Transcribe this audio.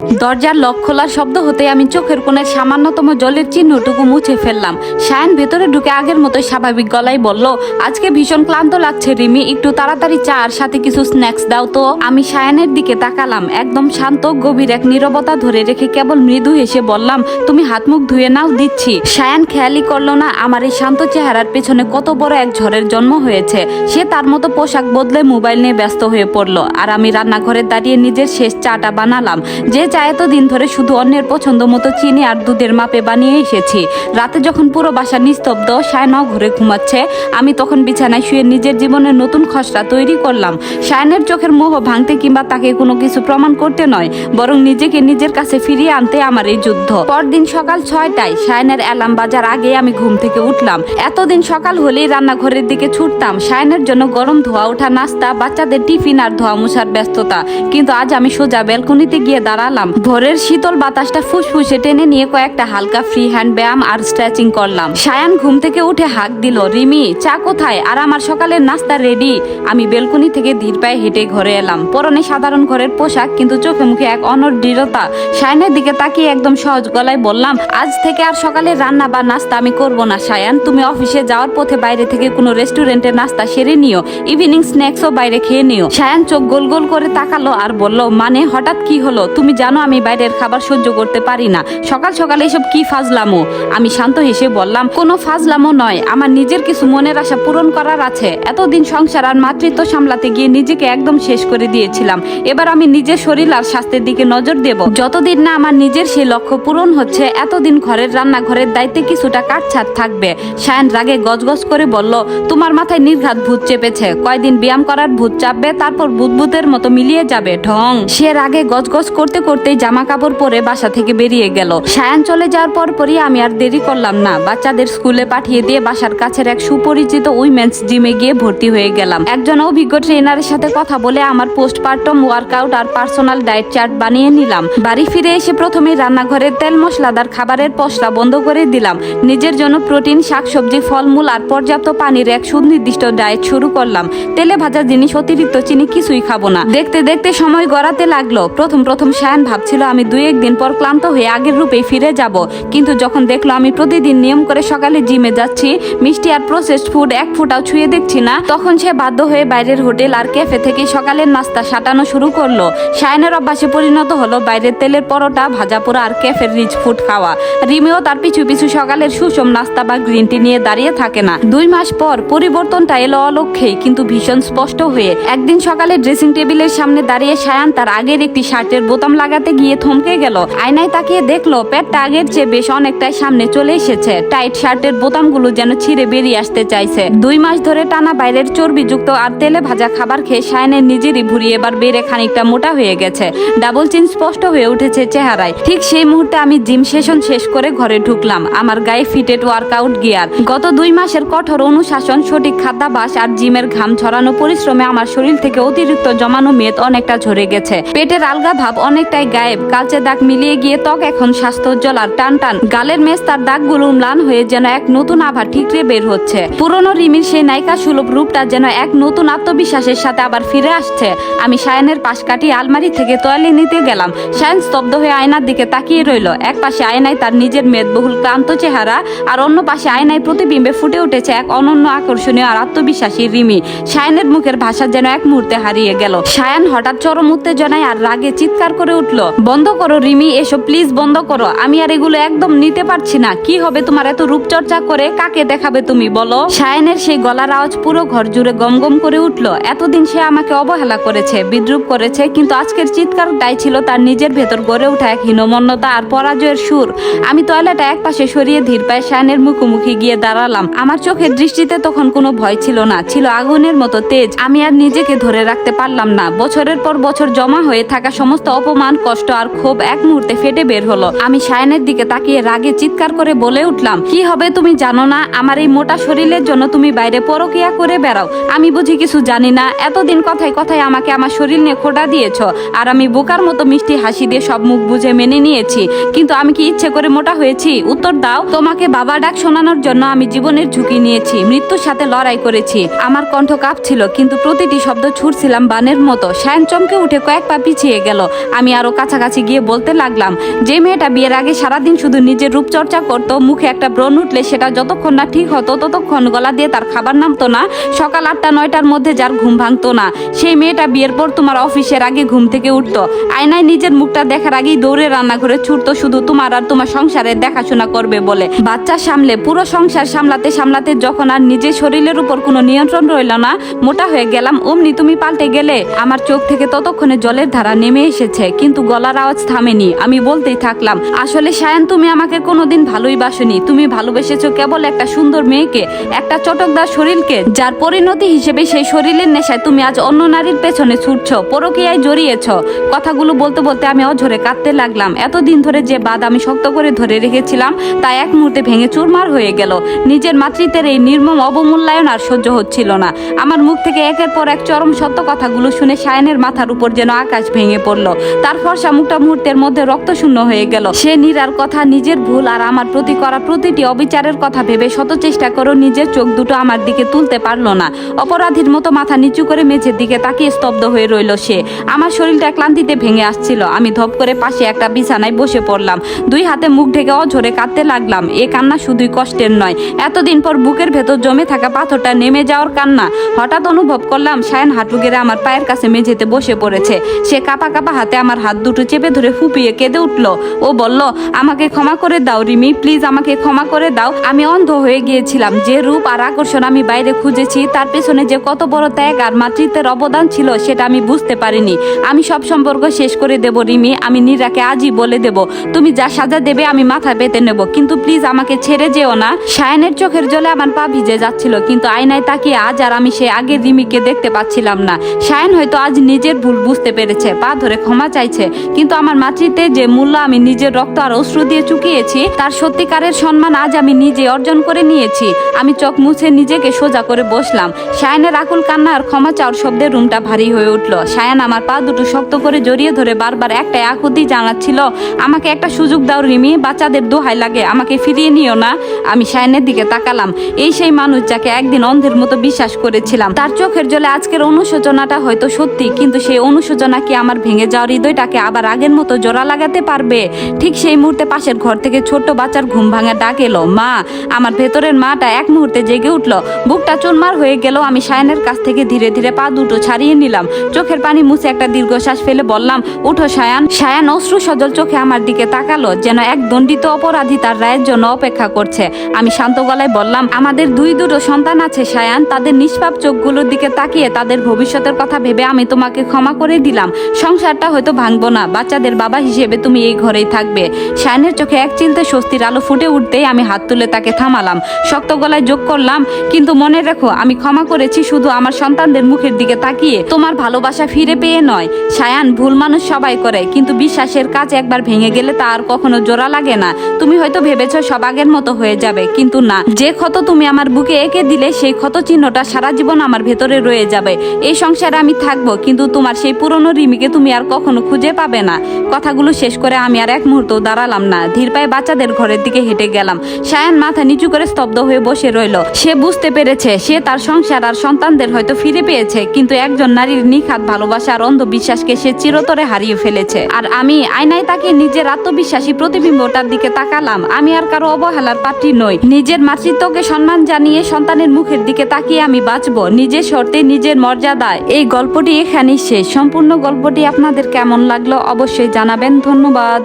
দরজার লক খোলার শব্দ হতে আমি চোখের কোণের সামান্যতম জলের চিহ্নটুকু মুছে ফেললাম। সায়ান ভেতরে ঢুকে আগের মতো স্বাভাবিক গলায় বলল, আজকে ভীষণ ক্লান্ত লাগছে রিমি, একটু তাড়াতাড়ি চা আর সাথে কিছু স্ন্যাক্স দাও তো। আমি সায়ানের দিকে তাকালাম, একদম শান্ত গভীর এক নীরবতা ধরে রেখে কেবল মৃদু হেসে বললাম, তুমি হাত মুখ ধুয়ে নাও, দিচ্ছি। সায়ান খেয়ালই করলো না আমার এই শান্ত চেহারার পেছনে কত বড় এক ঝড়ের জন্ম হয়েছে। সে তার মতো পোশাক বদলে মোবাইল নিয়ে ব্যস্ত হয়ে পড়লো, আর আমি রান্নাঘরে দাঁড়িয়ে নিজের শেষ চাটা বানালাম, যে চা এতদিন ধরে শুধু অন্যের পছন্দ মতো চিনি আর দুধের মাপে বানিয়ে এসেছি। রাতে যখন পুরো বাসা নিস্তব্ধ, সায়ানও ঘরে ঘুমাচ্ছে, আমি তখন বিছানায় শুয়ে নিজের জীবনের নতুন খসড়া তৈরি করলাম। সায়ানের চোখের মোহ ভাঙতে কিংবা তাকে কোনো কিছু প্রমাণ করতে নয়, বরং নিজেকে নিজের কাছে ফিরিয়ে আনতে আমার এই যুদ্ধ। পরদিন সকাল 6টায় সায়ানের অ্যালার্ম বাজার আগে আমি ঘুম থেকে উঠলাম। এতদিন সকাল হলেই রান্নাঘরের দিকে ছুটতাম, সায়ানের জন্য গরম ধোয়া ওঠা নাস্তা, বাচ্চাদের টিফিন আর ধোয়া মুছার ব্যস্ততা। কিন্তু আজ আমি সোজা ব্যালকনিতে গিয়ে দাঁড়ালাম। ভোরের শীতল বাতাসটা ফুসফুসে টেনে নিয়ে কয়েকটা হালকা ফ্রি হ্যান্ড ব্যায়াম আর স্ট্রেচিং করলাম। সায়ান ঘুম থেকে উঠে হাঁক দিল, রিমি চা কোথায়? আর আমার সকালের নাস্তা রেডি। আমি বেলকনি থেকে ধীর পায়ে হেঁটে ঘরে এলাম। পরনে সাধারণ ঘরের পোশাক, কিন্তু চোখে মুখে এক অনড় দৃঢ়তা। সায়ানের দিকে তাকিয়ে একদম সহজ গলায় বললাম, আজ থেকে আর সকালে রান্না বা নাস্তা আমি করব না সায়ান। তুমি অফিসে যাওয়ার পথে বাইরে থেকে কোনো রেস্টুরেন্টে নাস্তা সেরে নিও, ইভিনিং স্ন্যাক্সও বাইরে খেয়ে নিও। সায়ান চোখ গোল গোল করে তাকালো আর বলল, মানে হঠাৎ কি হলো? তুমি জানো আমি বাইরের খাবার সহ্য করতে পারি না। সকাল সকালে এসব কি ফাজলামো? আমি শান্ত হেসে বললাম, কোনো ফাজলামো নয়, আমার নিজের কিছু মনের আশা পূরণ করার আছে। এতদিন সংসার আর মাতৃত্ব সামলাতে গিয়ে নিজেকে একদম শেষ করে দিয়েছিলাম। এবার আমি নিজের শরীর আর স্বাস্থ্যের দিকে নজর দেব। যতদিন না আমার নিজের সেই লক্ষ্য পূরণ হচ্ছে, এতদিন ঘরের রান্নাঘরের দায়িত্বে কিছুটা কাটছাট থাকবে। সায়ান রাগে গজগজ করে বলল, তোমার মাথায় নির্ঘাত ভূত চেপেছে। কয়দিন ব্যায়াম করার ভূত চাপবে, তারপর বুদবুদের মতো মিলিয়ে যাবে ঢং। সে রাগে গজগজ করতে করতেই জামা কাপড় পরে বাসা থেকে বেরিয়ে গেল। সায়ান চলে যাওয়ার পরপরই আমি আর দেরি করলাম না, বাচ্চাদের স্কুলে পাঠিয়ে দিয়ে বাসার কাছের এক সুপরিচিত উইমেন্স জিমে গিয়ে ভর্তি হয়ে গেলাম। একজন অভিজ্ঞ ট্রেনারের সাথে কথা বলে আমার পোস্টপার্টম ওয়ার্কআউট আর পার্সোনাল ডায়েট চার্ট বানিয়ে নিলাম। বাড়ি ফিরে এসে প্রথমে রান্নাঘরের তেল মশলাদার খাবারের পসরা বন্ধ করে দিলাম। নিজের জন্য প্রোটিন, শাকসবজি, ফলমূল আর পর্যাপ্ত পানির এক সুনির্দিষ্ট ডায়েট শুরু করলাম। তেলে ভাজা জিনিস, অতিরিক্ত চিনি কিছুই খাবো না। দেখতে দেখতে সময় গড়াতে লাগলো। প্রথম সায়ান ভাবছিল আমি 2-1 দিন পর ক্লান্ত হয়ে আগের রূপে ফিরে যাব, কিন্তু যখন দেখলো আমি প্রতিদিন নিয়ম করে সকালে জিমে যাচ্ছি, মিষ্টি আর প্রসেসড ফুড এক ফোঁটাও ছুঁয়ে দেখছি না, তখন সে বাধ্য হয়ে বাইরের হোটেল আর ক্যাফে থেকে সকালের নাস্তা সাটানো শুরু করলো। সায়ানের অভ্যাসে পরিণত হলো বাইরের তেলের পরোটা, ভাজা পোড়া আর ক্যাফের রিচ ফুড খাওয়া। রিমিও তার পিছু পিছু সকালের সুষম নাস্তা বা গ্রিন টি নিয়ে দাঁড়িয়ে থাকে না। 2 মাস পর পরিবর্তনটা এলো অলক্ষেই, কিন্তু ভীষণ স্পষ্ট হয়ে। একদিন সকালে ড্রেসিং টেবিলের সামনে দাঁড়িয়ে সায়ান তার আগের একটি শার্টের বোতাম লাগাতে গিয়ে থমকে গেল। আয়নায় তাকিয়ে দেখলো পেটটা আগের চেয়ে বেশ অনেকটাই সামনে চলে এসেছে। টাইট শার্টের বোতামগুলো যেন ছিঁড়ে বেরিয়ে আসতে চাইছে। 2 মাস ধরে টানা বাইরের চর্বিযুক্ত আর তেলে ভাজা খাবার খেয়ে সায়ানের নিজেরই ভুঁড়ি এবার বেড়ে খানিকটা মোটা হয়ে গেছে। ডাবল চিন স্পষ্ট হয়ে উঠেছে চেহারায়। ঠিক সেই মুহূর্তে আমি জিম সেশন শেষ করে ঘরে ঢুকলাম। আমার গায়ে ফিটেড ওয়ার্কআউট গিয়ার। গত 2 মাসের কঠোর অনুশাসন, সঠিক খাদ্যাভ্যাস আর জিমের ঘাম ছড়ানো পরিশ্রমে আমার শরীর থেকে অতিরিক্ত জমানো মেদ অনেকটা ঝরে গেছে। পেটের আলগা ভাব অনেকটাই গায়েব। কালচে দাগ মিলিয়ে গিয়ে ত্বক এখন স্বাস্থ্যোজ্জ্বল আর টান টান। গালের মেস্তার দাগগুলো ম্লান হয়ে যেন এক নতুন আভা ঠিকরে বের হচ্ছে। পুরনো রিমির সেই নায়িকা সুলভ রূপটা যেন এক নতুন আত্মবিশ্বাসের সাথে আবার ফিরে আসছে। আমি সায়ানের পাশ কাটিয়ে আলমারি থেকে তোয়ালে নিতে গেলাম। সায়ান স্তব্ধ হয়ে আয়নার দিকে তাকিয়ে রইল। এক পাশে আয়নায় তার নিজের মেদবহুল ক্লান্ত চেহারা, আর অন্য পাশে আয়নায় প্রতিবিম্বে ফুটে উঠেছে এক অনন্য আকর্ষণীয় আর আত্মবিশ্বাসী রিমি। সায়ানের মুখের ভাষা যেন এক মুহূর্তে হারিয়ে গেল। সায়ান হঠাৎ চরম উত্তেজনায় আর রাগে চিৎকার করে উঠল, বন্ধ করো রিমি, এসব প্লিজ বন্ধ করো। আমি আর এগুলো একদম নিতে পারছি না। কি হবে তোমার এত রূপচর্চা করে? কাকে দেখাবে তুমি বলো? সায়ানের সেই গলার আওয়াজ পুরো ঘর জুড়ে গমগম করে উঠল। এতদিন সে আমাকে অবহেলা করেছে, বিদ্রুপ করেছে, কিন্তু আজকের চিৎকারটাই ছিল তার নিজের ভেতর গড়ে ওঠা এক হীনমন্যতা আর পরাজয়ের সুর। আমি টয়লেটটা এক পাশে সরিয়ে ধীর পায়ে সায়ানের মুখোমুখি গিয়ে দাঁড়ালাম। আমার চোখের দৃষ্টিতে তখন কোনো ভয় ছিল না, ছিল আগুনের মতো তেজ। আমি আর নিজেকে ধরে রাখতে পারলাম না। বছরের পর বছর জমা হয়ে থাকা সমস্ত অপমান, কষ্ট আর ক্ষোভ এক মুহূর্তে ফেটে বের হলো। আমি সায়ানের দিকে তাকিয়ে রাগে চিৎকার করে বলে উঠলাম, কি হবে তুমি জানো না? আমার এই মোটা শরীরের জন্য তুমি বাইরে পরকিয়া করে বেড়াও। আমি বুঝি কিছু জানি না? এতদিন কথায় কথায় আমাকে আমার শরীর নিয়ে খোঁটা দিয়েছ, আর আমি বোকার মতো মিষ্টি হাসি দিয়ে সব মুখ বুঝে মেনে নিয়েছি। কিন্তু আমি কি ইচ্ছে করে মোটা হয়েছি? উত্তর দাও। তোমাকে বাবা ডাক শোনানোর জন্য আমি জীবনের ঝুঁকি নিয়েছি, মৃত্যুর সাথে লড়াই করেছি। আমার কণ্ঠ কাঁপছিল, কিন্তু প্রতিটি শব্দ ছুটছিলাম বানের মতো। সায়ান চমকে উঠে কয়েক পা পিছিয়ে গেল। আমি আরো কাছাকাছি গিয়ে বলতে লাগলাম, যে মেয়েটা বিয়ের আগে সারাদিন শুধু নিজের রূপচর্চা করতো, মুখে একটা ব্রণ উঠলে সেটা যতক্ষণ না ঠিক হতো ততক্ষণ গলা দিয়ে তার খাবার নামতো না, সকাল 8টা-9টার মধ্যে যার ঘুম ভাঙতো না, সেই মেয়েটা বিয়ের পর তোমার অফিসের আগে ঘুম থেকে উঠতো, আয়নায় নিজের মুখটা দেখার আগেই দৌড়ে রান্নাঘরে ছুটতো শুধু তোমার আর তোমার সংসারের দেখাশোনা করবে বলে। বাচ্চা সামলে পুরো সংসার সামলাতে সামলাতে যখন আর নিজের শরীরের উপর কোনো নিয়ন্ত্রণ রইল না, মোটা হয়ে গেলাম, অমনি তুমি পাল্টে গেলে। আমার চোখ থেকে ততক্ষণে জলের ধারা নেমে এসেছে, কিন্তু গলার আওয়াজ থামেনি। আমি বলতেই থাকলাম, আসলে সায়ান, তুমি আমাকে কোনোদিন ভালোই বাসনি। তুমি ভালোবেসেছো কেবল একটা সুন্দর মেয়েকে, একটা চটকদার শরীরকে, যার পরিণতি হিসেবে সেই শরীরের নেশায় তুমি আজ অন্য নারীর পেছনে ছুটছো, পরকীয়ায় জড়িয়েছ। কথাগুলো বলতে বলতে আমি অঝরে কাঁদতে লাগলাম। এতদিন ধরে যে বাঁধ আমি শক্ত করে ধরে রেখেছিলাম তা এক মুহূর্তে ভেঙে চুরমার হয়ে গেল। নিজের মাতৃত্বের এই নির্মম অবমূল্যায়ন আর সহ্য হচ্ছিল না। আমার মুখ থেকে একের পর এক চরম সত্য কথাগুলো শুনে সায়ানের মাথার উপর যেন আকাশ ভেঙে পড়লো। তার ফর্সা মুখটা মুহূর্তের মধ্যে রক্তশূন্য হয়ে গেল। সে নীরার কথা, নিজের ভুল আর আমার প্রতি করা প্রতিটি অবিচারের কথা ভেবে শত চেষ্টা করেও নিজের চোখ দুটো আমার দিকে তুলতে পারলো না। অপরাধীর মতো মাথা নিচু করে মেঝের দিকে তাকিয়ে স্তব্ধ হয়ে রইল সে। আমার শরীরটা ক্লান্তিতে ভেঙে আসছিল। আমি ধপ করে পাশে একটা বিছানায় বসে পড়লাম, দুই হাতে মুখ ঢেকে অঝরে কাঁদতে লাগলাম। এ কান্না শুধুই কষ্টের নয়, এতদিন পর বুকের ভেতর জমে থাকা পাথরটা নেমে যাওয়ার কান্না। হঠাৎ অনুভব করলাম সায়ান হাঁটু গেড়ে আমার পায়ের কাছে মেঝেতে বসে পড়েছে। সে কাঁপা কাঁপা হাতে আমার হাত দুটো চেপে ধরে ফুপিয়ে কেঁদে উঠল। ও বলল, আমাকে ক্ষমা করে দাও রিমি, প্লিজ আমাকে ক্ষমা করে দাও। আমি অন্ধ হয়ে গিয়েছিলাম। যে রূপ আর আকর্ষণ আমি বাইরে খুঁজেছি, তার পেছনে যে কত বড় ত্যাগ আর মাতৃত্বের অবদান ছিল সেটা আমি বুঝতে পারিনি। আমি সব সম্পর্ক শেষ করে দেব রিমি, আমি নীরাকে আজই বলে দেব। তুমি যা সাজা দেবে আমি মাথা পেতে নেব, কিন্তু প্লিজ আমাকে ছেড়ে যেও না। সায়ানের চোখের জলে আমার পা ভিজে যাচ্ছিল, কিন্তু আয়নায় তাকিয়ে আজ আর আমি সে আগের রিমিকে দেখতে পাচ্ছিলাম না। সায়ান হয়তো আজ নিজের ভুল বুঝতে পেরেছে, পা ধরে ক্ষমা চাইছে, কিন্তু আমার মাতৃত্বের যে মূল্য আমি নিজের রক্ত আর অশ্রু দিয়ে চুকিয়েছি, তার সত্যিকারের সম্মান আজ আমি নিজে অর্জন করে নিয়েছি। আমি চোখ মুছে নিজেকে সোজা করে বসলাম। সায়ানের আকুল কান্না আর ক্ষমা চাওয়ার শব্দে রুমটা ভারী হয়ে উঠল। সায়ান আমার পা দুটো শক্ত করে জড়িয়ে ধরে বারবার একটাই আকুতি জানাচ্ছিল, আমাকে একটা সুযোগ দাও রিমি, বাচ্চাদের দোহাই লাগে, আমাকে ফিরিয়ে নিও না। আমি সায়ানের দিকে তাকালাম। এই সেই মানুষ যাকে একদিন অন্ধের মতো বিশ্বাস করেছিলাম। তার চোখের জলে আজকের অনুশোচনাটা হয়তো সত্যি, কিন্তু সেই অনুশোচনা কি আমার ভেঙে যাওয়া হৃদয়টাকে আবার আগের মতো জোড়া লাগাতে পারবে? ঠিক সেই মুহূর্তে পাশের ঘর থেকে ছোট্ট বাচ্চার ঘুম ভাঙা ডাক এলো, মা। আমার ভেতরের মাটা এক মুহূর্তে জেগে উঠল, বুকটা চুরমার হয়ে গেল। আমি সায়ানের কাছ থেকে ধীরে ধীরে পা দুটো ছাড়িয়ে নিলাম। চোখের পানি মুছে একটা দীর্ঘশ্বাস ফেলে বললাম, উঠো সায়ান। সায়ান অশ্রু সজল চোখে আমার দিকে তাকালো, যেন এক দণ্ডিত অপরাধী তার রায়ের জন্য অপেক্ষা করছে। আমি শান্ত গলায় বললাম, আমাদের দুটো সন্তান আছে সায়ান, তাদের নিষ্পাপ চোখগুলোর দিকে তাকিয়ে তাদের ভবিষ্যতের কথা ভেবে আমি তোমাকে ক্ষমা করে দিলাম। সংসারটা হয়তো ভাঙবো না, বাচ্চাদের বাবা হিসেবে তুমি এই ঘরেই থাকবে। সায়ানের চোখে এক চিলতে স্বস্তির আলো ফুটে উঠতেই আমি হাত তুলে তাকে থামালাম। শক্ত গলায় যোগ করলাম, কিন্তু মনে রেখো, আমি ক্ষমা করেছি শুধু আমার সন্তানদের মুখের দিকে তাকিয়ে, তোমার ভালোবাসা ফিরে পেয়ে নয়। সায়ান, ভুল মানুষ সবাই করে, কিন্তু বিশ্বাসের কাজ একবার ভেঙে গেলে তা আর কখনো জোড়া লাগে না। তুমি হয়তো ভেবেছ সব আগের মতো হয়ে যাবে, কিন্তু না। যে ক্ষত তুমি আমার বুকে এঁকে দিলে, সেই ক্ষত চিহ্নটা সারা জীবন আমার ভেতরে রয়ে যাবে। এই সংসারে আমি থাকবো, কিন্তু তোমার সেই পুরনো রিমিকে তুমি আর কখনো খুঁজে পাবে না। কথাগুলো শেষ করে আমি আর এক মুহূর্ত দাঁড়ালাম না, ধীর পায়ে বাচ্চাদের ঘরের দিকে হেঁটে গেলাম। সায়ান মাথা নিচু করে স্তব্ধ হয়ে বসে রইল। সে বুঝতে পেরেছে সে তার সংসার আর সন্তানদের হয়তো ফিরে পেয়েছে, কিন্তু একজন নারীর নিখাত ভালোবাসা আর অন্ধবিশ্বাসকে সে চিরতরে হারিয়ে ফেলেছে। আর আমি আয়নায় তাকিয়ে নিজের আত্মবিশ্বাসী প্রতিবিম্বটার দিকে তাকালাম। আমি আর কারো অবহেলার পাত্রী নই। নিজের মাতৃত্বকে সম্মান জানিয়ে সন্তানের মুখের দিকে তাকিয়ে আমি বাঁচবো, নিজের শর্তে, নিজের মর্যাদায়। এই গল্পটি এখানেই শেষ। সম্পূর্ণ গল্পটি আপনাদের কেমন লাগলো অবশ্যই জানাবেন। ধন্যবাদ।